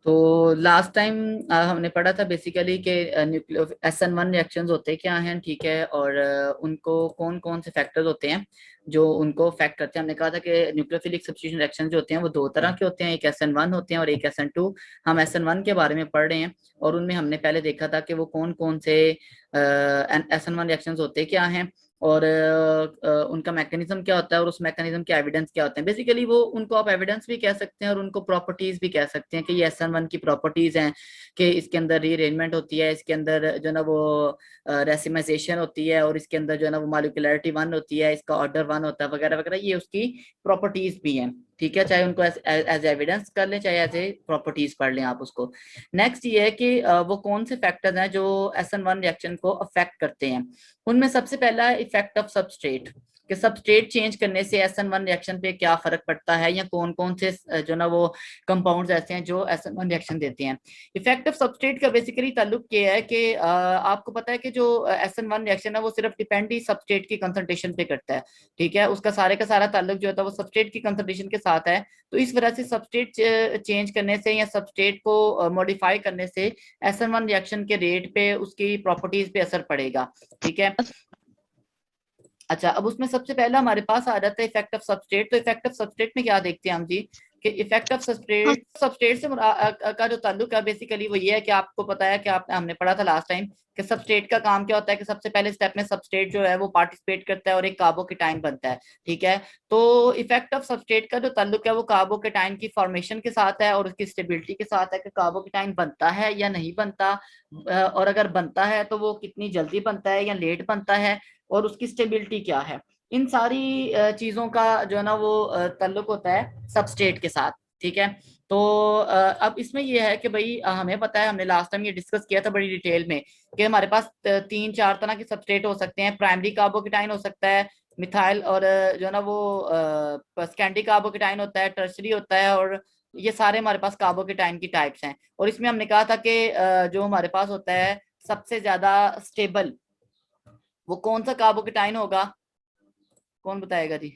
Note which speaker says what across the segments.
Speaker 1: तो last time हमने पढ़ा था बेसिकली कि न्यूक्लियो SN1 रिएक्शंस होते क्या हैं, ठीक है, और उनको कौन कौन से फैक्टर्स होते हैं जो उनको अफेक्ट करते हैं। हमने कहा था कि न्यूक्लियोफिलिक सब्स्टिट्यूशन रिएक्शन जो होते हैं वो दो तरह के होते हैं, एक SN1 होते हैं और एक SN2। हम SN1 के बारे में पढ़ रहे हैं और उनमें हमने पहले देखा था कि वो कौन कौन से SN1 रिएक्शंस होते क्या हैं और उनका मैकेनिज्म क्या होता है और उस मैकेनिज्म के एविडेंस क्या होते हैं। बेसिकली वो उनको आप एविडेंस भी कह सकते हैं और उनको प्रॉपर्टीज भी कह सकते हैं कि ये SN1 की प्रॉपर्टीज हैं कि इसके अंदर रीअरेंजमेंट होती है, इसके अंदर जो ना वो रेसिमाइजेशन होती है और इसके अंदर जो ना वो मॉलिक्यूलरिटी 1 होती है, इसका ऑर्डर 1 होता है, वगैरह वगैरह। ये उसकी प्रॉपर्टीज भी हैं, ठीक है, चाहे उनको एज एविडेंस कर लें चाहे एज ए प्रॉपर्टीज पढ़ लें आप उसको। नेक्स्ट ये है कि वो कौन से फैक्टर्स हैं जो SN1 रिएक्शन को अफेक्ट करते हैं। उनमें सबसे पहला इफेक्ट ऑफ सबस्ट्रेट, कि सबस्ट्रेट चेंज करने से SN1 रिएक्शन पे क्या फर्क पड़ता है या कौन कौन से जो ना वो कंपाउंड्स ऐसे हैं जो SN1 रिएक्शन देते हैं। इफेक्ट ऑफ सबस्ट्रेट का बेसिकली ताल्लुक ये है कि आपको पता है कि जो SN1 रिएक्शन है वो सिर्फ डिपेंड ही सबस्ट्रेट की कंसंट्रेशन पे करता है, ठीक है, उसका सारे का सारा ताल्लुक जो होता है वो सबस्ट्रेट की कंसंट्रेशन के साथ है। तो इस वजह से सबस्ट्रेट चेंज करने से या सबस्ट्रेट को मॉडिफाई करने से SN1 रिएक्शन के रेट पे उसकी प्रॉपर्टीज पे असर पड़ेगा, ठीक है। अच्छा, अब उसमें सबसे पहला हमारे पास आ जाता है इफेक्ट ऑफ सबस्ट्रेट। तो इफेक्ट ऑफ सबस्ट्रेट में क्या देखते हैं हम जी कि इफेक्ट ऑफ सबस्ट्रेट सबस्ट्रेट से का जो ताल्लुक है बेसिकली वो ये है कि आपको पता है कि हमने पढ़ा था लास्ट टाइम कि सबस्ट्रेट का काम क्या होता है कि सबसे पहले स्टेप में सबस्ट्रेट जो है वो पार्टिसिपेट करता है और एक कार्बोकेटाइन बनता है, ठीक है। तो इफेक्ट ऑफ सबस्ट्रेट का जो ताल्लुक है वो कार्बोकेटाइन की फॉर्मेशन के साथ है और उसकी स्टेबिलिटी के साथ है कि कार्बोकेटाइन बनता है या नहीं बनता, और अगर बनता है तो वो कितनी जल्दी बनता है या लेट बनता है, और उसकी स्टेबिलिटी क्या है। इन सारी चीजों का जो है ना वो ताल्लुक होता है सबस्ट्रेट के साथ, ठीक है। तो अब इसमें यह है कि भाई हमें पता है, हमने लास्ट टाइम ये डिस्कस किया था बड़ी डिटेल में कि हमारे पास 3-4 तरह के सबस्ट्रेट हो सकते हैं। प्राइमरी कार्बोकेटाइन हो सकता है, मिथाइल, और जो है ना वो सेकेंडरी कार्बोकेटाइन होता है, टर्शरी होता है, और ये सारे हमारे पास कार्बोकेटाइन की टाइप्स हैं। और इसमें हमने कहा था कि जो हमारे पास होता है सबसे ज्यादा स्टेबल वो कौन सा कार्बोकेटाइन होगा, कौन बताएगा जी?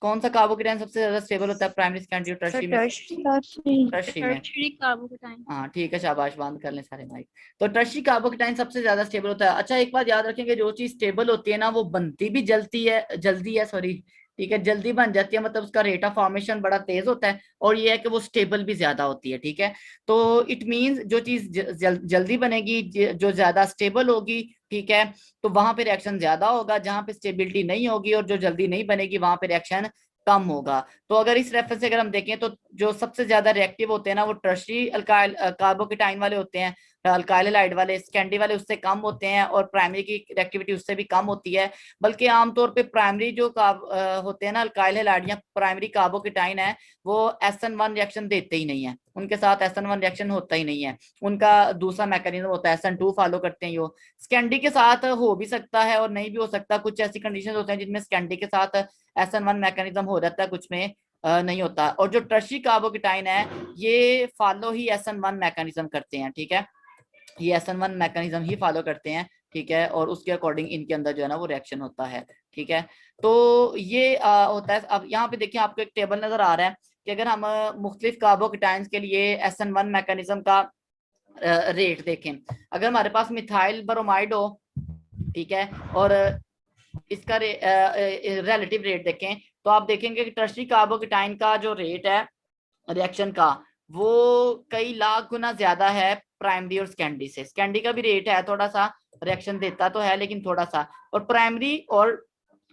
Speaker 1: कौन सा कार्बोकेटाइन सबसे ज्यादा स्टेबल होता है प्राइमरी सेकेंडरी और टर्शरी में? टर्शरी में।
Speaker 2: Tertiary carbocation.
Speaker 1: हाँ ठीक है, शाबाश, बंद कर लें सारे माइक। तो टर्शरी कार्बोकेटाइन सबसे ज्यादा स्टेबल होता है। अच्छा, एक बात याद रखेंगे, जो चीज स्टेबल होती है ना वो बनती भी जल्दी है, सॉरी, ठीक है, जल्दी बन जाती है, मतलब उसका रेट ऑफ फॉर्मेशन बड़ा तेज होता है, और ये है कि वो स्टेबल भी ज्यादा होती है, ठीक है। तो इट मींस जो चीज जल्दी बनेगी, जो ज्यादा स्टेबल होगी, ठीक है, तो वहां पे रिएक्शन ज्यादा होगा। जहां पे स्टेबिलिटी नहीं होगी और जो जल्दी नहीं बनेगी वहां पे रिएक्शन कम होगा। तो अगर इस रेफरेंस से अगर हम देखें तो जो सबसे ज्यादा रिएक्टिव होते हैं ना वो टर्शरी अल्काइल कार्बोकेटाइन वाले होते हैं, अल्काइल हैलाइड वाले। सेकेंडरी वाले उससे कम होते हैं और प्राइमरी की रिएक्टिविटी उससे भी कम होती है। बल्कि आमतौर पे प्राइमरी जो होते हैं ना अल्काइल हैलाइड या प्राइमरी कार्बोकेटाइन है वो SN1 रिएक्शन देते ही नहीं है, उनके साथ SN1 रिएक्शन होता ही नहीं है। उनका दूसरा मैकेनिज्म होता है, SN2 फॉलो करते हैं। यो सेकेंडरी के साथ हो भी सकता है और नहीं भी हो सकता, कुछ ऐसी कंडीशन होते हैं जिनमें सेकेंडरी के साथ SN1 मैकेनिज्म हो जाता है, कुछ में नहीं होता। और जो टर्शरी कार्बोकेटाइन है ये फॉलो ही SN1 मैकेनिज्म करते हैं, ठीक है, ये SN1 मैकेनिज्म ही फॉलो करते हैं, ठीक है, और उसके अकॉर्डिंग इनके अंदर जो है ना वो रिएक्शन होता है, ठीक है। तो ये होता है। अब यहाँ पे देखिए आपको एक टेबल नजर आ रहा है कि अगर हम मुख्तलिफ कार्बोकेटाइंस के लिए SN1 मैकेनिज्म का रेट देखें। अगर हमारे पास मिथाइल ब्रोमाइड हो, ठीक है, और इसका रिलेटिव रेट देखें तो आप देखेंगे कि टर्शरी कार्बोकेटाइन का जो रेट है रिएक्शन का वो कई लाख गुना ज्यादा है प्राइमरी और सेकेंडरी से। सेकेंडरी का भी रेट है थोड़ा सा, रिएक्शन देता तो है लेकिन थोड़ा सा, और प्राइमरी और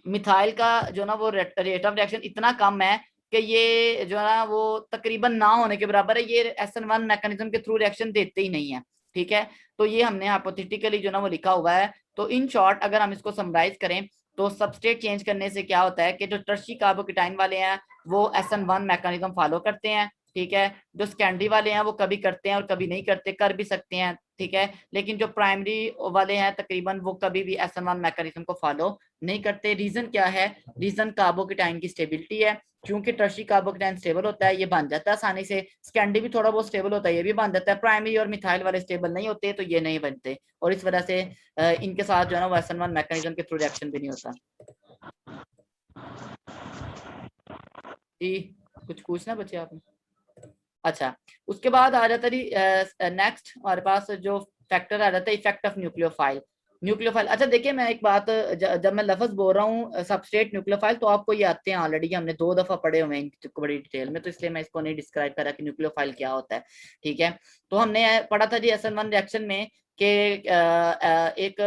Speaker 1: मिथाइल का जो ना वो रेट ऑफ रिएक्शन इतना कम है कि ये जो है ना वो तकरीबन ना होने के बराबर है। ये SN1 मैकेनिज्म के थ्रू रिएक्शन देते ही नहीं है, ठीक है। तो ये हमने हाइपोथेटिकली जो ना वो लिखा हुआ है। तो इन शॉर्ट अगर हम इसको समराइज करें तो सबस्ट्रेट चेंज करने से क्या होता है कि जो टर्शरी कार्बोकेटाइन वाले हैं वो SN1 मैकेनिज्म फॉलो करते हैं, ठीक है। जो सेकेंडरी वाले हैं वो कभी करते हैं और कभी नहीं करते, कर भी सकते हैं, ठीक है। लेकिन जो प्राइमरी वाले हैं तकरीबन वो कभी भी SN1 मैकेनिज्म को फॉलो नहीं करते। रीजन क्या है? रीजन कार्बोकेटाइन की स्टेबिलिटी है। क्योंकि टर्शरी कार्बोकेटाइन स्टेबल होता है ये बन जाता है आसानी से, सेकेंडरी भी थोड़ा बहुत स्टेबल होता है ये भी बन जाता है, प्राइमरी और मिथाइल वाले स्टेबल नहीं होते तो ये नहीं बनते, और इस वजह से इनके साथ जो है ना वो SN1 मैकेनिज्म के थ्रू रिएक्शन भी नहीं होता। जी कुछ पूछना बच्चे आपने? अच्छा, उसके बाद आ जाता है नेक्स्ट हमारे पास जो फैक्टर आ जाता है इफेक्ट ऑफ न्यूक्लियोफाइल। न्यूक्लियोफाइल, अच्छा देखिए मैं एक बात, जब मैं लफ्ज बोल रहा हूँ सबस्ट्रेट न्यूक्लियोफाइल, तो आपको ये आते हैं ऑलरेडी, हमने 2 दफा पढ़े हुए हैं बड़ी डिटेल में, तो इसलिए मैं इसको नहीं डिस्क्राइब करा कि न्यूक्लियोफाइल क्या होता है। ठीक है, तो हमने पढ़ा था जी SN1 रिएक्शन में कि एक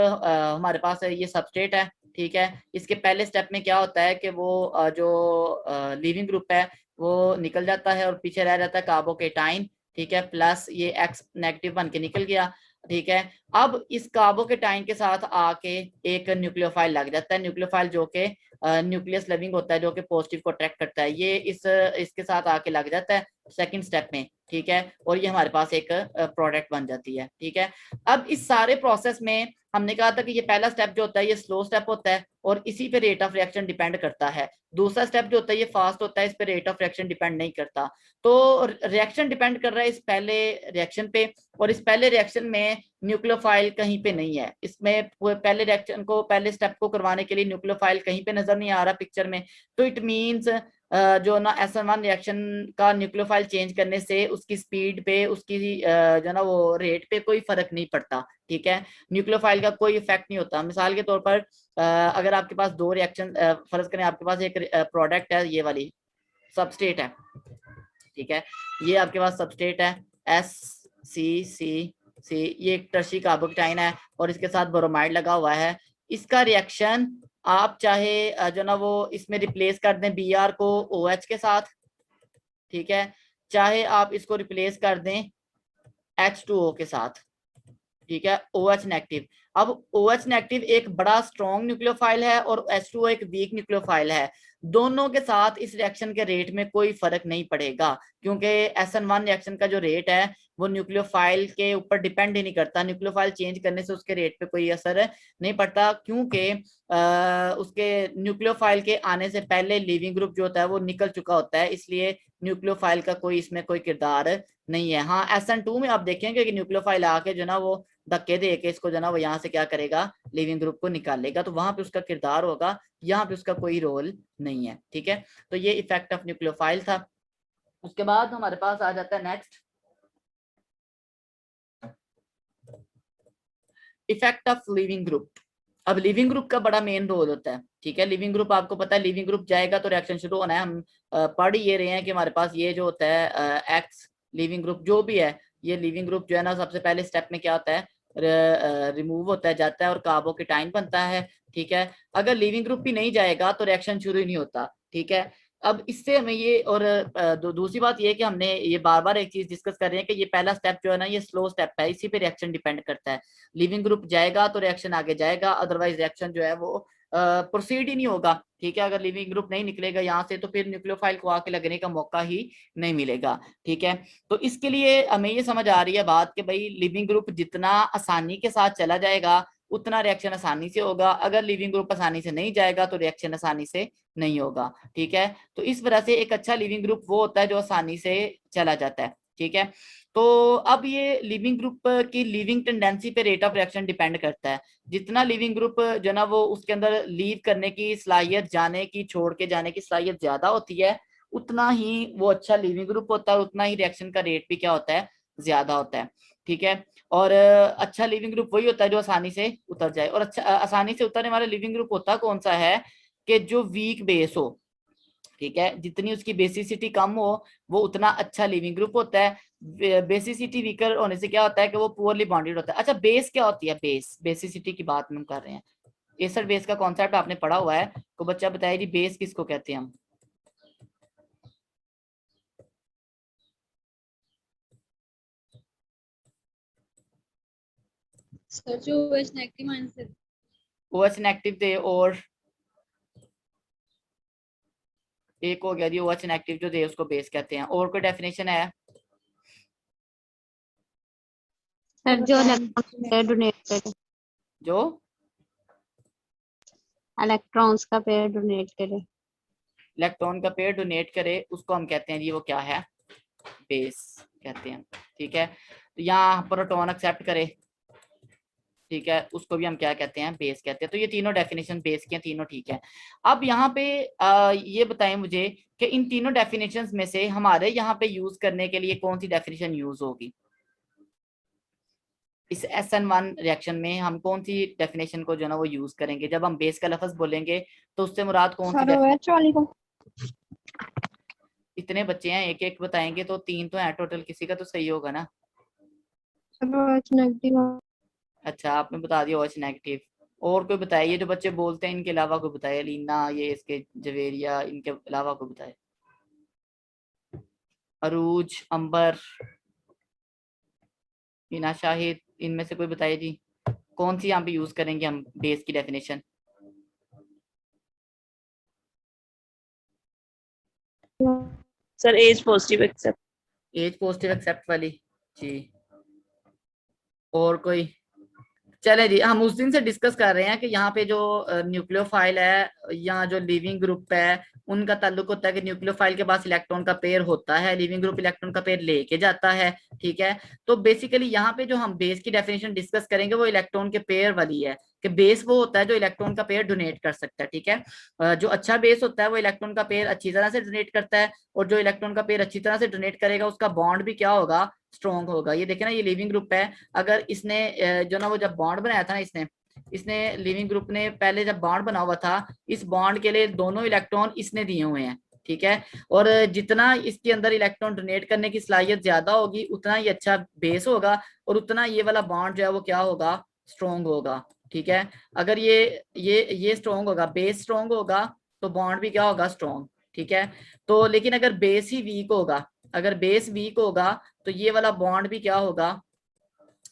Speaker 1: हमारे पास है ये सबस्ट्रेट है। ठीक है, इसके पहले स्टेप में क्या होता है कि वो जो लीविंग ग्रुप है वो निकल जाता है और पीछे रह जाता है कार्बोकेटाइन। ठीक है, प्लस ये X नेगेटिव बन के निकल गया। ठीक है, अब इस कार्बोकेटाइन के साथ आके एक न्यूक्लियोफाइल लग जाता है, न्यूक्लियोफाइल जो कि न्यूक्लियस लविंग होता है, जो कि पॉजिटिव को अट्रैक्ट करता है, ये इसके साथ आके लग जाता है सेकंड स्टेप में। ठीक है, और ये हमारे पास एक प्रोडक्ट बन जाती है। ठीक है, अब इस सारे प्रोसेस में हमने कहा था कि ये पहला स्टेप जो होता है ये स्लो स्टेप होता है और इसी पे रेट ऑफ रिएक्शन डिपेंड करता है। दूसरा स्टेप जो होता है ये फास्ट होता है, इस पे रेट ऑफ रिएक्शन डिपेंड नहीं करता। तो रिएक्शन डिपेंड कर रहा है इस पहले रिएक्शन पे, और इस पहले रिएक्शन में न्यूक्लियोफाइल कहीं पे नहीं है। इसमें पहले रिएक्शन को, पहले स्टेप को करवाने के लिए न्यूक्लियोफाइल कहीं पे नजर नहीं आ रहा पिक्चर में। तो इट मींस जो ना SN1 रिएक्शन का न्यूक्लियोफाइल चेंज करने से उसकी स्पीड पे, उसकी जो ना वो रेट पे कोई फर्क नहीं पड़ता। ठीक है, न्यूक्लियोफाइल का कोई इफेक्ट नहीं होता। मिसाल के तौर पर अगर आपके पास 2 रिएक्शन, फर्ज करें आपके पास एक प्रोडक्ट है, ये वाली सबस्ट्रेट है। ठीक है, ये आपके पास सबस्ट्रेट है SCCC, ये एक टर्शी कार्बोकेटाइन है और इसके साथ ब्रोमाइड लगा हुआ है। इसका रिएक्शन आप चाहे जो ना वो इसमें रिप्लेस कर दें Br को OH के साथ। ठीक है, चाहे आप इसको रिप्लेस कर दें H2O के साथ। ठीक है, OH नेगेटिव। अब OH नेगेटिव एक बड़ा स्ट्रॉन्ग न्यूक्लियोफाइल है और H2O एक वीक न्यूक्लियोफाइल है। दोनों के साथ इस रिएक्शन के रेट में कोई फर्क नहीं पड़ेगा, क्योंकि SN1 रिएक्शन का जो रेट है वो न्यूक्लियोफाइल के ऊपर डिपेंड ही नहीं करता। न्यूक्लियोफाइल चेंज करने से उसके रेट पे कोई असर नहीं पड़ता, क्योंकि उसके न्यूक्लियोफाइल के आने से पहले लिविंग ग्रुप जो होता है वो निकल चुका होता है, इसलिए न्यूक्लियोफाइल का कोई इसमें कोई किरदार नहीं है। हाँ, SN2 में आप देखेंगे कि न्यूक्लियोफाइल आके जो ना वो धक्के दे के इसको जो ना वो यहाँ से क्या करेगा, लिविंग ग्रुप को निकालेगा, तो वहां पे उसका किरदार होगा, यहाँ पे उसका कोई रोल नहीं है। ठीक है, तो ये इफेक्ट ऑफ न्यूक्लियोफाइल था। उसके बाद हमारे पास आ जाता है next effect of leaving group. अब लिविंग ग्रुप का बड़ा मेन रोल होता है। ठीक है, लिविंग ग्रुप आपको पता है, लिविंग ग्रुप जाएगा तो रिएक्शन शुरू होना है। हम पढ़ ये रहे हैं कि हमारे पास ये जो होता है एक्स लिविंग ग्रुप जो भी है, ये लिविंग ग्रुप जो है ना सबसे पहले स्टेप में क्या होता है, रिमूव होता है, जाता है और कार्बोकेटाइन बनता है। ठीक है, अगर लिविंग ग्रुप भी नहीं जाएगा तो रिएक्शन शुरू ही नहीं होता। ठीक है, अब इससे हमें ये, और दूसरी बात ये है कि हमने ये बार बार एक चीज डिस्कस कर रहे हैं कि ये पहला स्टेप जो है ना ये स्लो स्टेप है, इसी पे रिएक्शन डिपेंड करता है। लिविंग ग्रुप जाएगा तो रिएक्शन आगे जाएगा, अदरवाइज रिएक्शन जो है वो प्रोसीड ही नहीं होगा। ठीक है, अगर लिविंग ग्रुप नहीं निकलेगा यहाँ से तो फिर न्यूक्लियोफाइल को आके लगने का मौका ही नहीं मिलेगा। ठीक है, तो इसके लिए हमें ये समझ आ रही है बात कि भाई लिविंग ग्रुप जितना आसानी के साथ चला जाएगा उतना रिएक्शन आसानी से होगा, अगर लिविंग ग्रुप आसानी से नहीं जाएगा तो रिएक्शन आसानी से नहीं होगा। ठीक है, तो इस वजह से एक अच्छा लिविंग ग्रुप वो होता है जो आसानी से चला जाता है। ठीक है, तो अब ये लिविंग ग्रुप की लिविंग टेंडेंसी पे रेट ऑफ रिएक्शन डिपेंड करता है। जितना लिविंग ग्रुप जो ना वो उसके अंदर लीव करने की सलाहियत, जाने की, छोड़ के जाने की सलाहियत ज्यादा होती है, उतना ही वो अच्छा लिविंग ग्रुप होता है और उतना ही रिएक्शन का रेट भी क्या होता है, ज्यादा होता है। ठीक है, और अच्छा लिविंग ग्रुप वही होता है जो आसानी से उतर जाए, और अच्छा आसानी से उतरने वाला लिविंग ग्रुप होता कौन सा है, कि जो वीक बेस हो। ठीक है, जितनी उसकी बेसिसिटी कम हो वो उतना अच्छा लिविंग ग्रुप होता है। बेसिसिटी वीकर होने से क्या होता है कि वो पुअरली बॉन्डेड होता है। अच्छा, बेस क्या होती है, बेस, बेसिसिटी की बात हम कर रहे हैं। एसर बेस का कॉन्सेप्ट आपने पढ़ा हुआ है, तो बच्चा बताइए जी बेस किसको कहते हैं हम।
Speaker 2: सर जो OH negative answer,
Speaker 1: OH negative दे, और एक हो गया जी OH नेगेटिव जो दे उसको बेस कहते हैं। और कोई डेफिनेशन है?
Speaker 3: सर जो इलेक्ट्रॉन डोनेट करे,
Speaker 1: जो
Speaker 3: इलेक्ट्रॉन्स का पेयर डोनेट करे,
Speaker 1: इलेक्ट्रॉन का पेयर डोनेट करे उसको हम कहते हैं जी वो क्या है, बेस कहते हैं। ठीक है, तो यहाँ प्रोटॉन एक्सेप्ट करे, ठीक है, उसको भी हम क्या कहते हैं, बेस कहते हैं। तो ये तीनों डेफिनेशन बेस के हैं, तीनों ठीक है। अब यहाँ पे ये बताएं मुझे कि इन तीनों डेफिनेशंस में से हमारे यहाँ पे यूज करने के लिए कौन सी डेफिनेशन यूज होगी। इस SN1 रिएक्शन में हम कौन सी डेफिनेशन को जो ना वो यूज करेंगे जब हम बेस का लफ्ज बोलेंगे, तो उससे मुराद कौन सी
Speaker 3: सर
Speaker 1: इतने बच्चे हैं, एक एक बताएंगे तो 3 तो हैं टोटल, किसी का तो सही होगा ना।
Speaker 3: नेगेटिव।
Speaker 1: अच्छा, आपने बता दिया OH नेगेटिव। और कोई बताइए, जो बच्चे बोलते हैं इनके अलावा कोई बताए, लीना, ये इसके जवेरिया, इनके अलावा कोई बताए। अरूज, अंबर, मीना, शाहिद, इनमें से कोई बताइए जी, कौन सी यहाँ पे यूज करेंगे हम बेस की definition.
Speaker 4: Sir as positive except.
Speaker 1: As positive except वाली जी। और कोई? चले जी, हम उस दिन से डिस्कस कर रहे हैं कि यहाँ पे जो न्यूक्लियोफाइल है या जो लिविंग ग्रुप है, उनका ताल्लुक होता है कि न्यूक्लियोफाइल के पास इलेक्ट्रॉन का पेयर होता है, लिविंग ग्रुप इलेक्ट्रॉन का पेयर लेके जाता है। ठीक है, तो बेसिकली यहाँ पे जो हम बेस की डेफिनेशन डिस्कस करेंगे वो इलेक्ट्रॉन के पेयर वाली है, कि बेस वो होता है जो इलेक्ट्रॉन का पेयर डोनेट कर सकता है। ठीक है, जो अच्छा बेस होता है वो इलेक्ट्रॉन का पेयर अच्छी तरह से डोनेट करता है, और जो इलेक्ट्रॉन का पेयर अच्छी तरह से डोनेट करेगा उसका बॉन्ड भी क्या होगा, स्ट्रॉन्ग होगा। ये देखे ना, ये लिविंग ग्रुप है, अगर इसने जो ना वो जब बॉन्ड बनाया था ना, इसने लिविंग ग्रुप ने पहले जब बॉन्ड बना हुआ था, इस बॉन्ड के लिए दोनों इलेक्ट्रॉन इसने दिए हुए हैं। ठीक है, और जितना इसके अंदर इलेक्ट्रॉन डोनेट करने की सलाहियत ज्यादा होगी उतना ही अच्छा बेस होगा, और उतना ये वाला बॉन्ड जो है वो क्या होगा, स्ट्रॉन्ग होगा। ठीक है, अगर ये स्ट्रॉन्ग होगा, बेस स्ट्रॉन्ग होगा, तो बॉन्ड भी क्या होगा, स्ट्रॉन्ग। ठीक है, तो लेकिन अगर बेस ही वीक होगा, अगर बेस वीक होगा तो ये वाला बॉन्ड भी क्या होगा,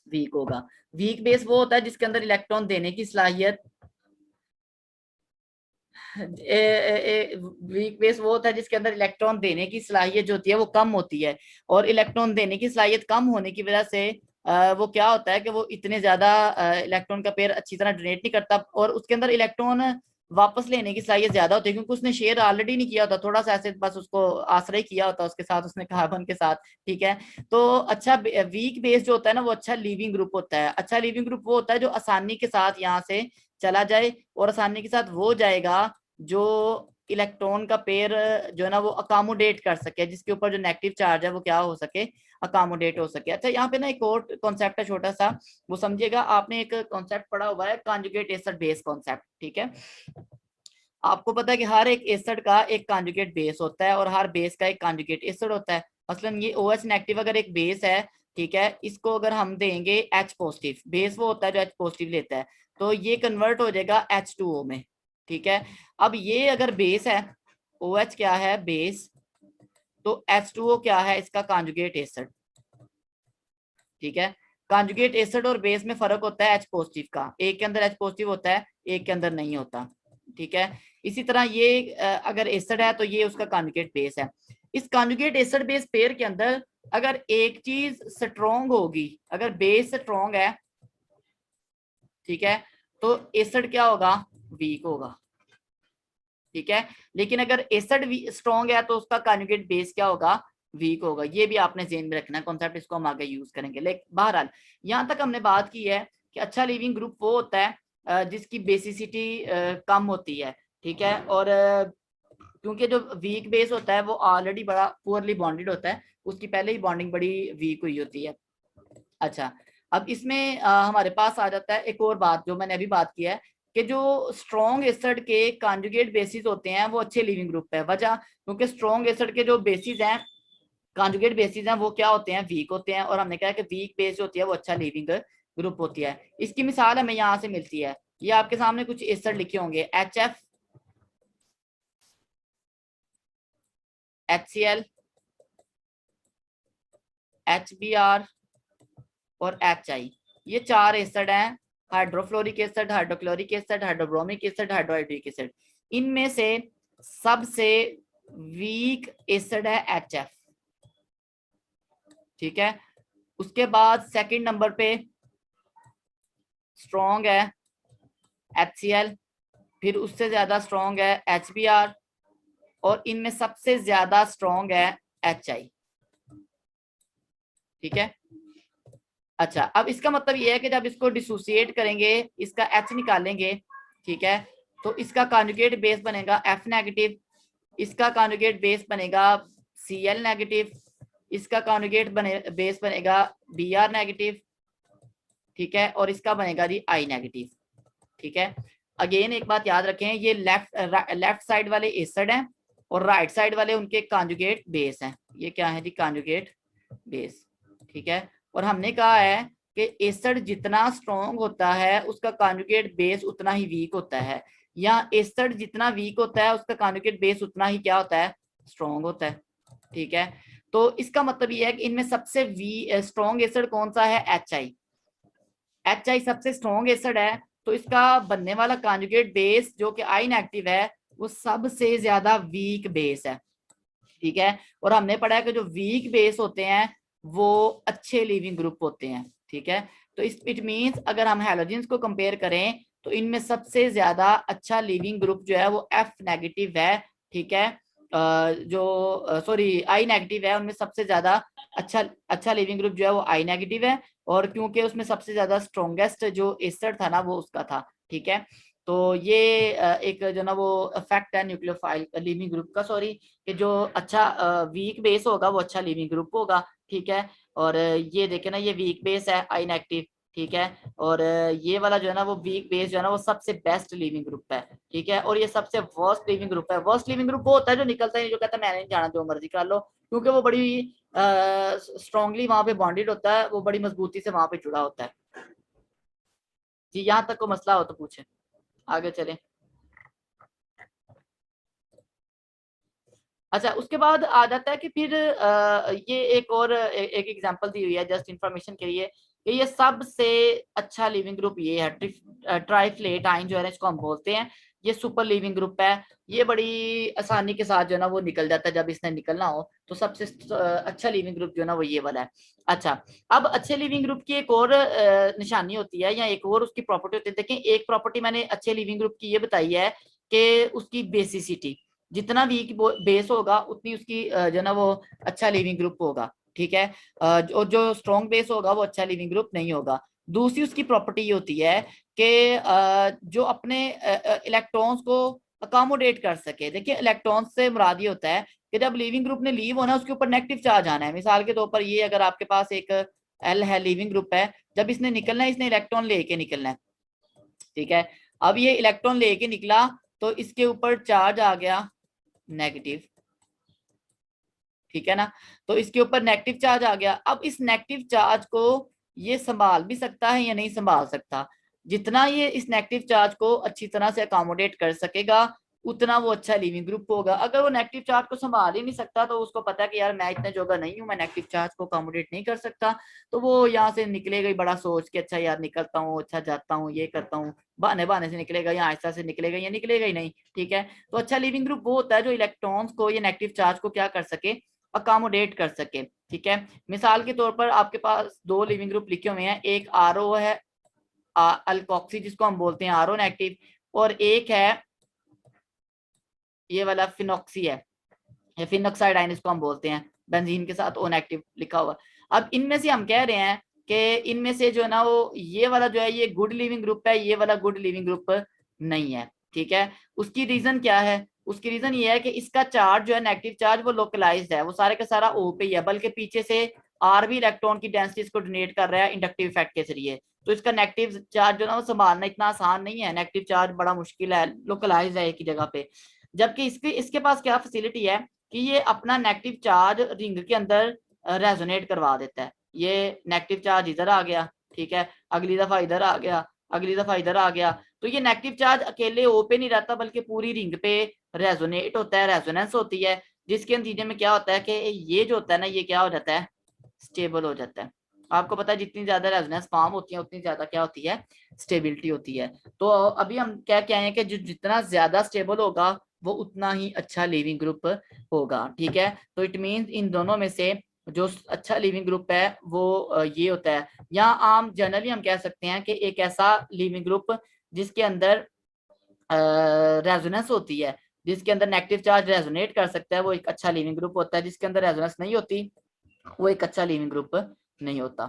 Speaker 1: वीक होगा। वीक बेस वो होता है जिसके अंदर इलेक्ट्रॉन देने की सलाहियत, वीक बेस वो होता है जिसके अंदर इलेक्ट्रॉन देने की सलाहियत जो होती है वो कम होती है, और इलेक्ट्रॉन देने की सलाहियत कम होने की वजह से वो क्या होता है कि वो इतने ज्यादा इलेक्ट्रॉन का पेयर अच्छी तरह डोनेट नहीं करता, और उसके अंदर इलेक्ट्रॉन वापस लेने की सलाहियत ज्यादा होती है, क्योंकि उसने शेयर ऑलरेडी नहीं किया होता, थोड़ा सा ऐसे बस उसको आश्रय किया होता उसके साथ, उसने कार्बन के साथ। ठीक है, तो अच्छा वीक बेस जो होता है ना वो अच्छा लिविंग ग्रुप होता है। अच्छा लिविंग ग्रुप वो होता है जो आसानी के साथ यहाँ से चला जाए, और आसानी के साथ वो जाएगा जो इलेक्ट्रॉन का पेयर जो है ना वो अकोमोडेट कर सके, जिसके ऊपर जो नेगेटिव चार्ज है वो क्या हो सके, अकोमोडेट हो सके। अच्छा, यहाँ पे ना एक और कॉन्सेप्ट है छोटा सा, वो समझिएगा। आपने एक कॉन्सेप्ट पढ़ा हुआ है, कॉन्जुगेट एसिड बेस कॉन्सेप्ट। ठीक है, आपको पता है कि हर एक एसिड का एक कॉन्जुगेट बेस होता है, और हर बेस का एक कॉन्जुगेट एसिड होता है। मसलन ये OH नेगेटिव अगर एक बेस है, ठीक है, इसको अगर हम देंगे H पॉजिटिव, बेस वो होता है जो H पॉजिटिव लेता है, तो ये कन्वर्ट हो जाएगा H2O में। ठीक है, अब ये अगर बेस है, OH क्या है, बेस, तो H2O क्या है, इसका कॉन्जुगेट एसिड। ठीक है, कॉन्जुगेट एसिड और बेस में फर्क होता है H पॉजिटिव का, एक के अंदर H पॉजिटिव होता है, एक के अंदर नहीं होता। ठीक है, इसी तरह ये अगर एसिड है तो ये उसका कॉन्जुगेट बेस है। इस कॉन्जुगेट एसिड बेस पेयर के अंदर अगर एक चीज स्ट्रॉन्ग होगी, अगर बेस स्ट्रॉन्ग है, ठीक है, तो एसिड क्या होगा, वीक होगा। ठीक है, लेकिन अगर एसिड स्ट्रॉन्ग है तो उसका कॉन्जुगेट बेस क्या होगा, वीक होगा। ये भी आपने ध्यान में रखना है कॉन्सेप्ट, इसको हम आगे यूज करेंगे। लेकिन बहरहाल यहाँ तक हमने बात की है कि अच्छा लिविंग ग्रुप वो होता है जिसकी बेसिसिटी कम होती है। ठीक है, और क्योंकि जो वीक बेस होता है वो ऑलरेडी बड़ा पुअरली बॉन्डेड होता है, उसकी पहले ही बॉन्डिंग बड़ी वीक हुई होती है। अच्छा, अब इसमें हमारे पास आ जाता है एक और बात जो मैंने अभी बात की है, कि जो स्ट्रॉन्ग एसिड के कॉन्जुगेट बेसिस होते हैं वो अच्छे लिविंग ग्रुप है। वजह, क्योंकि स्ट्रॉन्ग एसिड के जो बेसिस हैं, कॉन्जुगेट बेसिस हैं, वो क्या होते हैं, वीक होते हैं, और हमने कहा कि वीक बेस जो होती है वो अच्छा लिविंग ग्रुप होती है। इसकी मिसाल हमें यहाँ से मिलती है, ये आपके सामने कुछ एसिड लिखे होंगे, HF, HCl, HBr और HI, ये 4 एसिड हैं, hydrofluoric acid, hydrochloric acid, hydrobromic acid, hydroiodic acid. इनमें से सबसे वीक एसिड है HF। ठीक है, उसके बाद सेकंड नंबर पे स्ट्रॉन्ग है HCl, फिर उससे ज्यादा स्ट्रॉन्ग है HBr, और इनमें सबसे ज्यादा स्ट्रॉन्ग है HI। ठीक है, अच्छा, अब इसका मतलब ये है कि जब इसको डिसोसिएट करेंगे, इसका H निकालेंगे, ठीक है, तो इसका कॉन्जुगेट बेस बनेगा F नेगेटिव, इसका कॉन्जुगेट बेस बनेगा Cl नेगेटिव, इसका कॉन्जुगेट बेस बनेगा Br नेगेटिव, ठीक है, और इसका बनेगा जी I नेगेटिव, ठीक है। अगेन एक बात याद रखें, ये लेफ्ट साइड वाले एसिड हैं और राइट साइड वाले उनके कॉन्जुगेट बेस हैं। ये क्या है जी? कॉन्जुगेट बेस, ठीक है। और हमने कहा है कि एसिड जितना स्ट्रॉन्ग होता है उसका कॉन्जुगेट बेस उतना ही वीक होता है, या एसिड जितना वीक होता है उसका कॉन्जुगेट बेस उतना ही क्या होता है? स्ट्रॉन्ग होता है, ठीक है। तो इसका मतलब ये है कि इनमें सबसे स्ट्रॉन्ग एसिड कौन सा है? HI सबसे स्ट्रॉन्ग एसिड है, तो इसका बनने वाला कॉन्जुगेट बेस जो कि I नेगेटिव है वो सबसे ज्यादा वीक बेस है, ठीक है। और हमने पढ़ा है कि जो वीक बेस होते हैं वो अच्छे लीविंग ग्रुप होते हैं, ठीक है। तो इट मींस अगर हम हैलोजेंस को कंपेयर करें तो इनमें सबसे ज्यादा अच्छा लीविंग ग्रुप जो है वो F नेगेटिव है, ठीक है। जो सॉरी I नेगेटिव है, उनमें सबसे ज्यादा अच्छा लिविंग ग्रुप जो है वो I नेगेटिव है, और क्योंकि उसमें सबसे ज्यादा स्ट्रॉन्गेस्ट जो एसिड था ना वो उसका था, ठीक है। तो ये एक जो ना वो इफेक्ट है न्यूक्लियोफाइल लिविंग ग्रुप का, सॉरी, कि जो अच्छा वीक बेस होगा वो अच्छा लिविंग ग्रुप होगा, ठीक है। और ये देखे ना, ये वीक बेस है I नेगेटिव, ठीक है, और ये वाला जो है ना वो वीक बेस जो है ना वो सबसे बेस्ट लिविंग ग्रुप है, ठीक है। और ये सबसे वर्स्ट लिविंग ग्रुप है। वर्स्ट लिविंग ग्रुप वो होता है जो निकलता है, जो कहता है मैंने नहीं जाना, जो मर्जी कर लो, क्योंकि वो बड़ी स्ट्रांगली वहां पे बॉन्डेड होता है, वो बड़ी मजबूती से वहां पे जुड़ा होता है जी। यहाँ तक को मसला हो तो पूछे, आगे चलें। अच्छा, उसके बाद आ जाता है कि फिर ये एक और एक एग्जांपल दी हुई है जस्ट इंफॉर्मेशन के लिए कि ये सबसे अच्छा लिविंग ग्रुप ये है ट्राइफ्लेट आयन जो है ना, इसको हम बोलते हैं, ये सुपर लिविंग ग्रुप है। ये बड़ी आसानी के साथ जो है ना वो निकल जाता है, जब इसने निकलना हो तो सबसे अच्छा लिविंग ग्रुप जो है ना वो ये वाला है। अच्छा, अब अच्छे लिविंग ग्रुप की एक और निशानी होती है या एक और उसकी प्रॉपर्टी होती है। देखें, एक प्रॉपर्टी मैंने अच्छे लिविंग ग्रुप की ये बताई है कि उसकी बेसिसिटी, जितना वीक बेस होगा उतनी उसकी जो ना वो अच्छा लिविंग ग्रुप होगा, ठीक है। और जो स्ट्रॉन्ग बेस होगा वो अच्छा लिविंग ग्रुप नहीं होगा। दूसरी उसकी प्रॉपर्टी ये होती है कि जो अपने इलेक्ट्रॉन्स को अकोमोडेट कर सके। देखिए, इलेक्ट्रॉन्स से मुराद ये होता है कि जब लिविंग ग्रुप ने लीव होना उसके ऊपर नेगेटिव चार्ज आना है। मिसाल के तौर पर ये अगर आपके पास एक L है, लिविंग ग्रुप है, जब इसने निकलना है इसने इलेक्ट्रॉन लेके निकलना है, ठीक है। अब ये इलेक्ट्रॉन लेके निकला तो इसके ऊपर चार्ज आ गया नेगेटिव, ठीक है ना। तो इसके ऊपर नेगेटिव चार्ज आ गया। अब इस नेगेटिव चार्ज को ये संभाल भी सकता है या नहीं संभाल सकता। जितना ये इस नेगेटिव चार्ज को अच्छी तरह से अकोमोडेट कर सकेगा उतना वो अच्छा लिविंग ग्रुप होगा। अगर वो नेगेटिव चार्ज को संभाल ही नहीं सकता तो उसको पता है कि यार मैं इतने जोगा नहीं हूँ, मैं नेगेटिव चार्ज को अकोमोडेट नहीं कर सकता, तो वो यहाँ से निकलेगा ही बड़ा सोच के अच्छा यार निकलता हूँ, अच्छा जाता हूँ, ये करता हूँ, बहाने बहाने से निकलेगा या आहिस्ता से निकलेगा या निकलेगा ही नहीं, ठीक है। तो अच्छा लिविंग ग्रुप वो होता है जो इलेक्ट्रॉन्स को या नेगेटिव चार्ज को क्या कर सके, अकोमोडेट कर सके, ठीक है। मिसाल के तौर पर आपके पास दो लिविंग ग्रुप लिखे हुए हैं, एक RO है अल्कोक्सी जिसको हम बोलते हैं RO नेगेटिव, और एक है ये वाला फिनॉक्सी है या फिनॉक्साइड आयन इसको हम बोलते हैं, बेंजीन के साथ O नेगेटिव लिखा हुआ। अब इनमें से हम कह रहे हैं कि इनमें से जो है ना वो ये वाला जो है ये गुड लिविंग ग्रुप है, ये वाला गुड लिविंग ग्रुप नहीं है, ठीक है। उसकी रीजन क्या है? उसकी रीजन ये है कि इसका चार्ज जो है नेगेटिव चार्ज वो लोकलाइज्ड है, वो सारे का सारा O पे ही है, बल्कि पीछे से R भी इलेक्ट्रॉन की डेंसिटी को डोनेट कर रहा है इंडक्टिव इफेक्ट के जरिए। तो इसका नेगेटिव चार्ज जो ना वो संभालना इतना आसान नहीं है, नेगेटिव चार्ज बड़ा मुश्किल है, लोकलाइज्ड है एक ही जगह पे। जबकि इसके पास क्या फैसिलिटी है कि ये अपना नेगेटिव चार्ज रिंग के अंदर रेजोनेट करवा देता है। ये नेगेटिव चार्ज इधर आ गया, ठीक है, अगली दफा इधर आ गया, अगली दफा इधर आ गया, तो ये नेगेटिव चार्ज अकेले O पे नहीं रहता बल्कि पूरी रिंग पे रेजोनेट होता है, रेजोनेंस होती है, जिसके नतीजे में क्या होता है कि ये जो होता है ना ये क्या हो जाता है, स्टेबल हो जाता है। आपको पता है जितनी ज्यादा रेजोनेंस फॉर्म होती है उतनी ज्यादा क्या होती है, स्टेबिलिटी होती है। तो अभी हम क्या कह रहे हैं कि जो जितना ज्यादा स्टेबल होगा वो उतना ही अच्छा लिविंग ग्रुप होगा, ठीक है। तो इट मींस इन दोनों में से जो अच्छा लिविंग ग्रुप है वो ये होता है। यहाँ आम जनरली हम कह सकते हैं कि एक ऐसा लिविंग ग्रुप जिसके अंदर रेजोनेंस होती है, जिसके अंदर नेगेटिव चार्ज रेजोनेट कर सकता है, वो एक अच्छा लिविंग ग्रुप होता है। जिसके अंदर रेजोनेंस नहीं होती वो एक अच्छा लिविंग ग्रुप नहीं होता।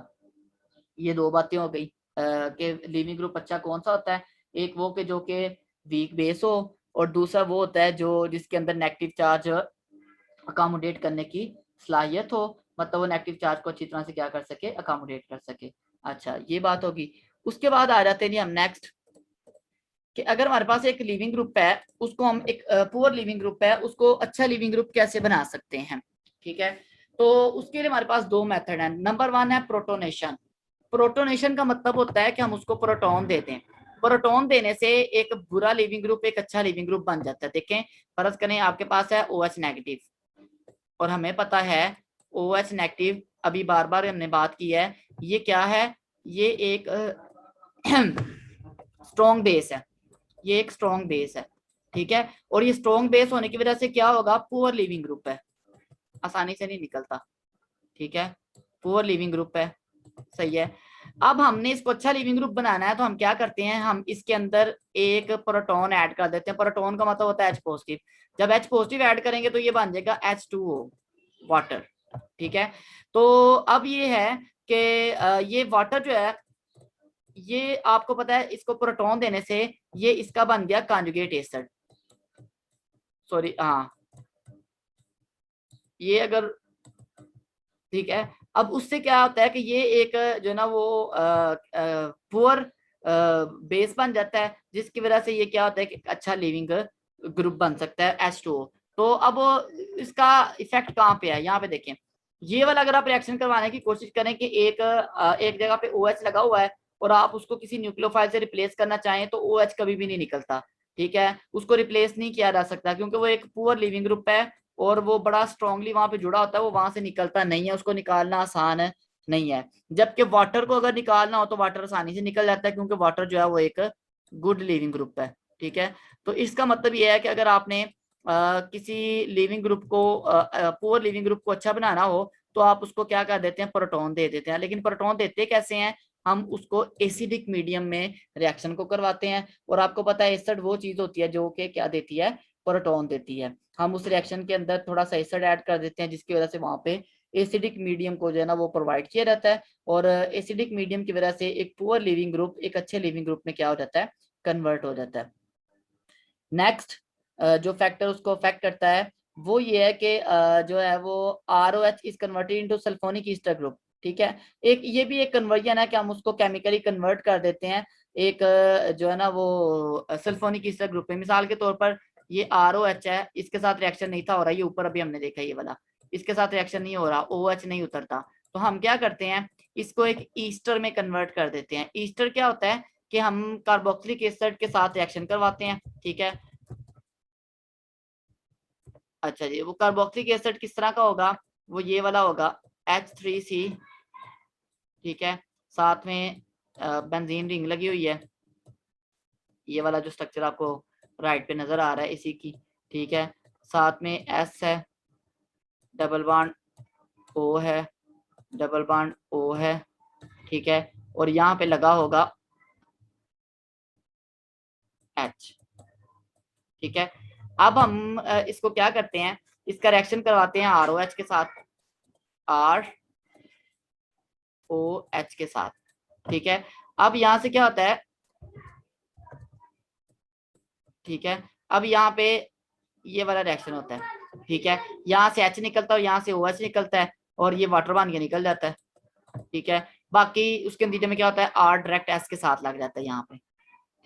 Speaker 1: ये दो बातें हो गई कि लीविंग ग्रुप अच्छा कौन सा होता है, एक वो कि जो कि वीक बेस हो, और दूसरा वो होता है जो जिसके अंदर नेगेटिव चार्ज अकोमोडेट करने की सलाहियत हो, मतलब वो नेगेटिव चार्ज को अच्छी तरह से क्या कर सके, अकोमोडेट कर सके। अच्छा ये बात होगी। उसके बाद आ जाते हैं हम नेक्स्ट कि अगर हमारे पास एक लिविंग ग्रुप है, उसको हम एक पुअर लिविंग ग्रुप है, उसको अच्छा लिविंग ग्रुप कैसे बना सकते हैं। ठीक है, तो उसके लिए हमारे पास दो मेथड है। नंबर वन है प्रोटोनेशन। प्रोटोनेशन का मतलब होता है कि हम उसको प्रोटॉन देते हैं। प्रोटॉन देने से एक बुरा लिविंग ग्रुप एक अच्छा लिविंग ग्रुप बन जाता है। देखें, फर्ज करें आपके पास है OH नेगेटिव, और हमें पता है OH नेगेटिव, अभी बार बार हमने बात की है, ये क्या है, ये एक स्ट्रॉन्ग बेस है, ये एक स्ट्रॉन्ग बेस है। ठीक है, और ये स्ट्रॉन्ग बेस होने की वजह से क्या होगा, पुअर लिविंग ग्रुप है, आसानी से नहीं निकलता। ठीक है, पुअर लिविंग ग्रुप है, सही है। अब हमने इसको अच्छा लिविंग ग्रुप बनाना है, तो हम क्या करते हैं, हम इसके अंदर एक प्रोटॉन ऐड कर देते हैं। प्रोटॉन का मतलब होता है H पॉजिटिव। जब H पॉजिटिव ऐड करेंगे तो ये बन जाएगा H2O, वाटर। ठीक है, तो अब ये है कि ये वाटर जो है, ये आपको पता है इसको प्रोटॉन देने से ये इसका बन गया कॉन्जुगेट एसिड। सॉरी, हाँ, ये अगर, ठीक है, अब उससे क्या होता है कि ये एक जो है ना वो पुअर बेस बन जाता है, जिसकी वजह से ये क्या होता है कि अच्छा लिविंग ग्रुप बन सकता है H2O। तो अब इसका इफेक्ट कहाँ पे है, यहाँ पे देखें, ये वाला अगर आप रिएक्शन करवाने की कोशिश करें कि एक जगह पे OH लगा हुआ है और आप उसको किसी न्यूक्लियोफाइल से रिप्लेस करना चाहें, तो OH कभी भी नहीं निकलता। ठीक है, उसको रिप्लेस नहीं किया जा सकता, क्योंकि वो एक पुअर लिविंग ग्रुप है और वो बड़ा स्ट्रांगली वहां पे जुड़ा होता है, वो वहां से निकलता नहीं है, उसको निकालना आसान नहीं है। जबकि वाटर को अगर निकालना हो तो वाटर आसानी से निकल जाता है, क्योंकि वाटर जो है वो एक गुड लिविंग ग्रुप है। ठीक है, तो इसका मतलब ये है कि अगर आपने किसी लिविंग ग्रुप को, पुअर लिविंग ग्रुप को अच्छा बनाना हो, तो आप उसको क्या कर देते हैं, प्रोटॉन दे देते हैं। लेकिन प्रोटॉन देते कैसे हैं, हम उसको एसिडिक मीडियम में रिएक्शन को करवाते हैं। और आपको पता है एसिड वो चीज होती है जो कि क्या देती है, प्रोटॉन देती है। हम उस रिएक्शन के अंदर थोड़ा सा एसिड ऐड कर देते हैं, जिसकी वजह से वहां पे एसिडिक मीडियम को जो है ना वो प्रोवाइड किया जाता है, और एसिडिक मीडियम की वजह से एक पुअर लिविंग ग्रुप एक अच्छे लिविंग ग्रुप में क्या हो जाता है, कन्वर्ट हो जाता है। नेक्स्ट जो फैक्टर उसको अफेक्ट करता है वो ये है कि जो है वो ROH is converted into sulphonic Easter group. ठीक है, एक ये भी एक कन्वर्जन है कि हम उसको केमिकली कन्वर्ट कर देते हैं एक जो है ना वो सल्फोनिक ईस्टर ग्रुप में। मिसाल के तौर पर ये ROH है, इसके साथ रिएक्शन नहीं था हो रहा, ये ऊपर अभी हमने देखा ये वाला, इसके साथ रिएक्शन नहीं हो रहा, OH नहीं उतरता, तो हम क्या करते हैं, इसको एक ईस्टर में कन्वर्ट कर देते हैं। ईस्टर क्या होता है कि हम कार्बोक्सिलिक एसिड के साथ रिएक्शन करवाते हैं। ठीक है, अच्छा जी, वो कार्बोक्सिलिक एसिड किस तरह का होगा, वो ये वाला होगा H3C। ठीक है, साथ में बेंजीन रिंग लगी हुई है, ये वाला जो स्ट्रक्चर आपको राइट पे नजर आ रहा है इसी की। ठीक है, साथ में S है, डबल बॉन्ड O है, डबल बॉन्ड O है। ठीक है, और यहाँ पे लगा होगा H। ठीक है, अब हम इसको क्या करते हैं, इसका रिएक्शन करवाते हैं ROH के साथ, ROH के साथ। ठीक है, अब यहां से क्या होता है, ठीक है, अब यहाँ पे ये वाला रिएक्शन होता है। ठीक है, यहाँ से H निकलता है और यहाँ से OH निकलता है, और ये वाटर बन के निकल जाता है। ठीक है, बाकी उसके नतीजे में क्या होता है, R डायरेक्ट S के साथ लग जाता है यहाँ पे।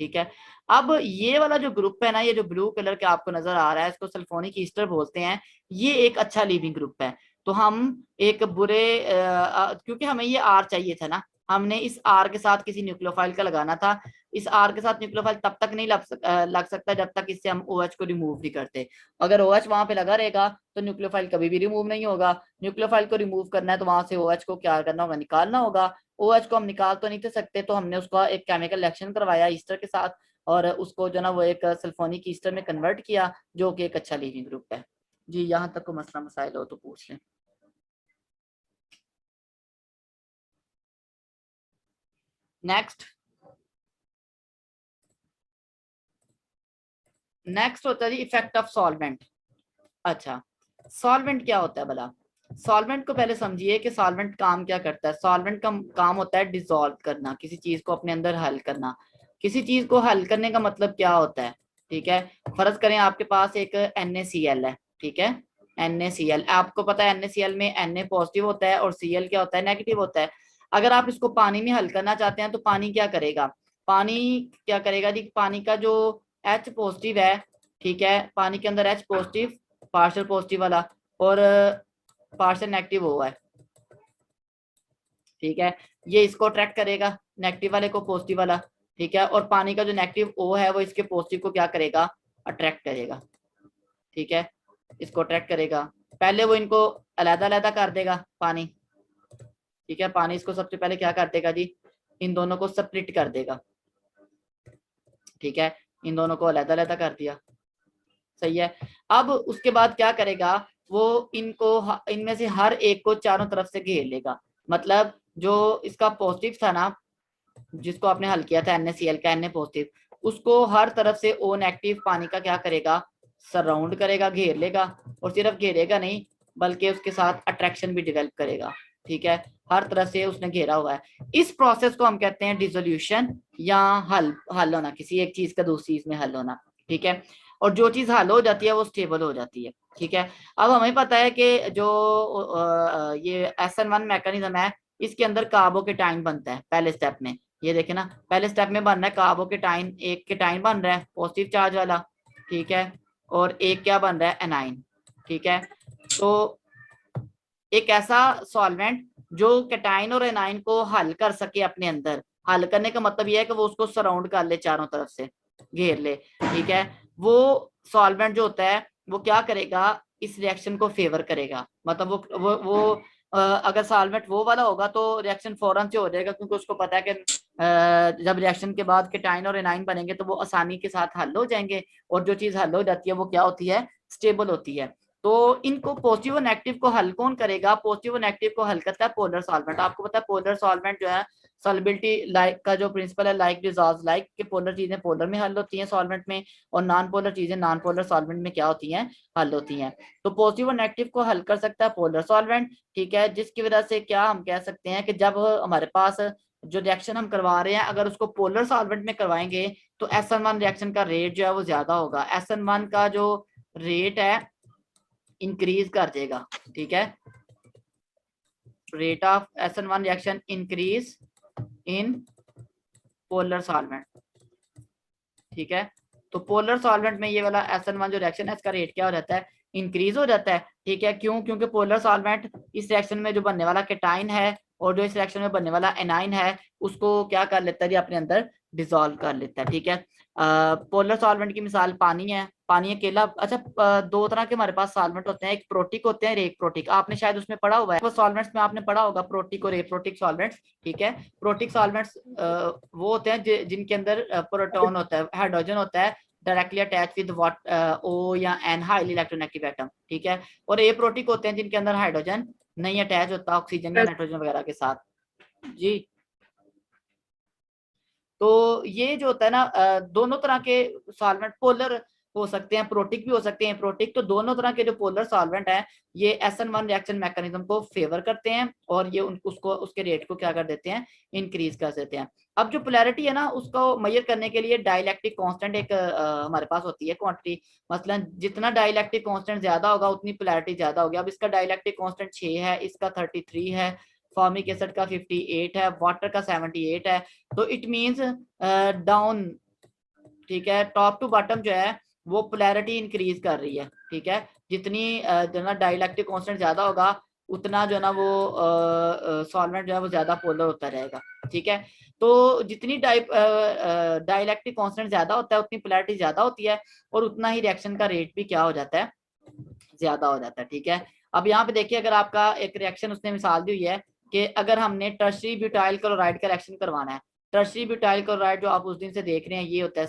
Speaker 1: ठीक है, अब ये वाला जो ग्रुप है ना, ये जो ब्लू कलर के आपको नजर आ रहा है, इसको सल्फोनिक ईस्टर बोलते हैं, ये एक अच्छा लीविंग ग्रुप है। तो हम एक बुरे क्योंकि हमें ये R चाहिए था ना, हमने इस R के साथ किसी न्यूक्लियोफाइल का लगाना था। इस R के साथ न्यूक्लियोफाइल तब तक नहीं लग सकता जब तक इससे हम OH को रिमूव नहीं करते। अगर OH वहां पे लगा रहेगा तो न्यूक्लियोफाइल कभी भी रिमूव नहीं होगा। न्यूक्लियोफाइल को रिमूव करना है तो वहां से OH को क्या करना होगा, निकालना होगा। OH को हम निकाल तो नहीं सकते, तो हमने उसका एक केमिकल रिएक्शन करवाया ईस्टर के साथ, और उसको जो ना वो एक सल्फोनिक ईस्टर में कन्वर्ट किया, जो कि एक अच्छा लिविंग ग्रुप है। जी, यहाँ तक को मसला मसाइल हो तो पूछ लें। नेक्स्ट होता है जी इफेक्ट ऑफ सॉल्वेंट। अच्छा, सॉल्वेंट क्या होता है भला, सॉल्वेंट को पहले समझिए कि सॉल्वेंट काम क्या करता है। सॉल्वेंट का काम होता है डिसॉल्व करना, किसी चीज को अपने अंदर हल करना। किसी चीज को हल करने का मतलब क्या होता है, ठीक है। फर्ज करें आपके पास एक NaCl है, ठीक है। NaCl, आपको पता है NaCl में Na पॉजिटिव होता है और Cl क्या होता है, नेगेटिव होता है। अगर आप इसको पानी में हल करना चाहते हैं तो पानी क्या करेगा, पानी क्या करेगा जी, पानी का जो H पॉजिटिव है, ठीक है, पानी के अंदर H पॉजिटिव, पार्शियल पॉजिटिव वाला और पार्शियल नेगेटिव हुआ है, ठीक है। ये इसको अट्रैक्ट करेगा, नेगेटिव वाले को पॉजिटिव वाला, ठीक है। और पानी का जो नेगेटिव O है वो इसके पॉजिटिव को क्या करेगा, अट्रैक्ट करेगा, ठीक है। इसको अट्रैक्ट करेगा, पहले वो इनको अलग-अलग कर देगा पानी, ठीक है। पानी इसको सबसे पहले क्या कर देगा जी, इन दोनों को स्प्लिट कर देगा, ठीक है। इन दोनों को अलग-अलग कर दिया, सही है। अब उसके बाद क्या करेगा, वो इनको इनमें से हर एक को चारों तरफ से घेर लेगा। मतलब जो इसका पॉजिटिव था ना, जिसको आपने हल किया था NaCl का, Na पॉजिटिव, उसको हर तरफ से O नेगेटिव पानी का क्या करेगा, सराउंड करेगा, घेर लेगा। और सिर्फ घेरेगा नहीं बल्कि उसके साथ अट्रैक्शन भी डेवलप करेगा, ठीक है। हर तरफ से उसने घेरा हुआ है। इस प्रोसेस को हम कहते हैं डिसोल्यूशन या हल होना, किसी एक चीज का दूसरी चीज में हल होना, ठीक है। और जो चीज हल हो जाती है वो स्टेबल हो जाती है, ठीक है। अब हमें पता है कि जो ये SN1 मैकेनिज्म है, इसके अंदर कार्बोकेटाइन बनता है पहले स्टेप में। ये देखे ना, पहले स्टेप में बन रहा है कार्बोकेटाइन, एक केटाइन बन रहा है पॉजिटिव चार्ज वाला, ठीक है। और एक क्या बन रहा है, एनाइन, ठीक है। तो एक ऐसा सॉल्वेंट जो केटाइन और एनाइन को हल कर सके अपने अंदर, हल करने का मतलब यह है कि वो उसको सराउंड कर ले, चारों तरफ से घेर ले, ठीक है। वो सॉल्वेंट जो होता है वो क्या करेगा, इस रिएक्शन को फेवर करेगा। मतलब वो अगर सॉल्वेंट वो वाला होगा तो रिएक्शन फौरन से हो जाएगा, क्योंकि उसको पता है कि जब रिएक्शन के बाद केटाइन और एनाइन बनेंगे तो वो आसानी के साथ हल हो जाएंगे। और जो चीज हल हो जाती है वो क्या होती है, स्टेबल होती है। तो इनको पॉजिटिव और नेगेटिव को हल कौन करेगा, पॉजिटिव और नेगेटिव को हल करता है पोलर सॉल्वेंट। आपको पता है पोलर सॉल्वेंट जो है, सॉल्युबिलिटी लाइक का जो प्रिंसिपल है, लाइक डिसॉल्व्स लाइक, कि पोलर चीजें पोलर में हल होती हैं सॉल्वेंट में, और नॉन पोलर चीजें नॉन पोलर सॉल्वेंट में क्या होती हैं, हल होती हैं। तो पॉजिटिव और नेगेटिव को हल कर सकता है पोलर सॉल्वेंट, ठीक है। जिसकी वजह से क्या हम कह सकते हैं कि जब हमारे पास जो रिएक्शन हम करवा रहे हैं अगर उसको पोलर सॉल्वेंट में करवाएंगे तो SN1 रिएक्शन का रेट जो है वो ज्यादा होगा। SN1 का जो रेट है इंक्रीज कर देगा, ठीक है। Rate of SN1 reaction increase in polar solvent, ठीक है। तो पोलर सॉल्वेंट में ये वाला SN1 जो रिएक्शन है इसका रेट क्या हो जाता है, इंक्रीज हो जाता है, ठीक है। क्यों, क्योंकि पोलर सॉल्वेंट इस रिएक्शन में जो बनने वाला केटाइन है और जो इस रिएक्शन में बनने वाला एनाइन है उसको क्या कर लेता है, अपने अंदर डिसॉल्व कर लेता है, ठीक है। पोलर सॉल्वेंट की मिसाल पानी है, पानी अकेला। अच्छा, दो तरह के हमारे पास सॉल्वेंट होते हैं, एक प्रोटिक होते हैं और एक प्रोटिक। आपने शायद उसमें पढ़ा हुआ है, वो सॉल्वेंट्स में आपने पढ़ा होगा प्रोटिक और एप्रोटिक सॉल्वेंट्स, ठीक है। प्रोटिक सॉल्वेंट्स वो होते हैं जिनके अंदर प्रोटॉन होता है, हाइड्रोजन होता है डायरेक्टली अटैच विद O या N हाईली इलेक्ट्रोनेगेटिव एटम, ठीक है। और एप्रोटिक होते हैं जिनके अंदर हाइड्रोजन नहीं अटैच होता ऑक्सीजन या नाइट्रोजन वगैरह के साथ जी। तो ये जो होता है ना, दोनों तरह के सॉल्वेंट पोलर हो सकते हैं, प्रोटिक भी हो सकते हैं, प्रोटिक। तो दोनों तरह के जो पोलर सॉल्वेंट हैं ये SN1 रिएक्शन मैकेनिज्म को फेवर करते हैं और ये उसको उसके रेट को क्या कर देते हैं, इंक्रीज कर देते हैं। अब जो पोलैरिटी है ना उसको मेजर करने के लिए डाइलेक्ट्रिक कांस्टेंट एक हमारे पास होती है क्वांटिटी। मसलन जितना डाइलेक्ट्रिक कांस्टेंट ज्यादा होगा उतनी पोलैरिटी ज्यादा होगी। अब इसका डाइलेक्ट्रिक कांस्टेंट 6 है, इसका 33 है, फॉर्मिक एसिड का 58 है, वाटर का 78 है। तो इट मींस डाउन, ठीक है, टॉप टू बॉटम जो है वो पोलैरिटी इंक्रीज कर रही है, ठीक है। जितनी जो ना डाइलेक्ट्रिक कांस्टेंट ज्यादा होगा उतना जो ना वो सॉल्वेंट जो है वो ज्यादा पोलर होता रहेगा, ठीक है। तो जितनी डाइलेक्ट्रिक कांस्टेंट ज्यादा होता है उतनी पोलैरिटी ज्यादा होती है और उतना ही रिएक्शन का रेट भी क्या हो जाता है, ज्यादा हो जाता है, ठीक है। अब यहाँ पे देखिए, अगर आपका एक रिएक्शन उसने मिसाल दी हुई है कि अगर हमने टर्शरी ब्यूटाइल क्लोराइड का रिएक्शन करवाना है, टर्शरी ब्यूटाइल क्लोराइड जो आप उस दिन से देख रहे हैं ये होता है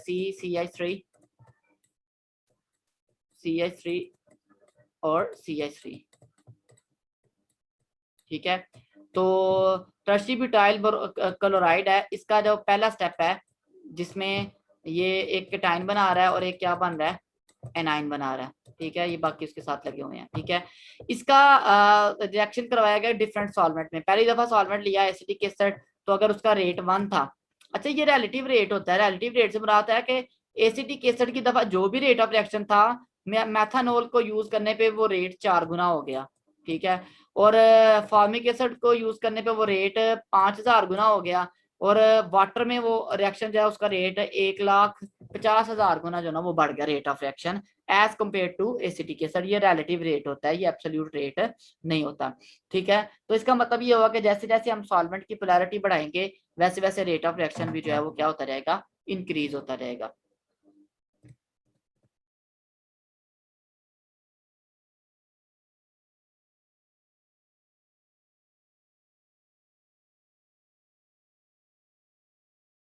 Speaker 1: CH3 और CH3, ठीक है। तो टर्शरी ब्यूटाइल क्लोराइड है, इसका जो पहला स्टेप है जिसमें ये एक केटाइन बना रहा है और एक क्या बन रहा है, एनाइन बना रहा है, ठीक है, ये बाकी उसके साथ लगे हुए हैं, ठीक है। इसका रिएक्शन करवाया गया डिफरेंट सॉल्वेंट में। पहली दफा सॉल्वेंट लिया एसिटिक एसिड, तो अगर उसका रेट 1 था, अच्छा ये रिलेटिव रेट होता है, रिलेटिव रेट से मुराद है कि एसिटिक एसिड की दफा जो भी रेट ऑफ रिएक्शन था, मेथानॉल को यूज करने पे वो रेट 4 गुना हो गया, ठीक है, और फॉर्मिक एसिड को यूज करने पे वो रेट 5000 गुना हो गया, और वाटर में वो रिएक्शन जो है उसका रेट 1,50,000 गुना जो ना वो बढ़ गया rate of reaction as compare to acetic acid. ये रिलेटिव रेट होता है, ये एब्सोल्यूट रेट नहीं होता, ठीक है। तो इसका मतलब ये होगा कि जैसे जैसे हम सॉल्वेंट की पोलैरिटी बढ़ाएंगे वैसे वैसे रेट ऑफ रिएक्शन भी जो है वो क्या होता रहेगा, इंक्रीज होता रहेगा।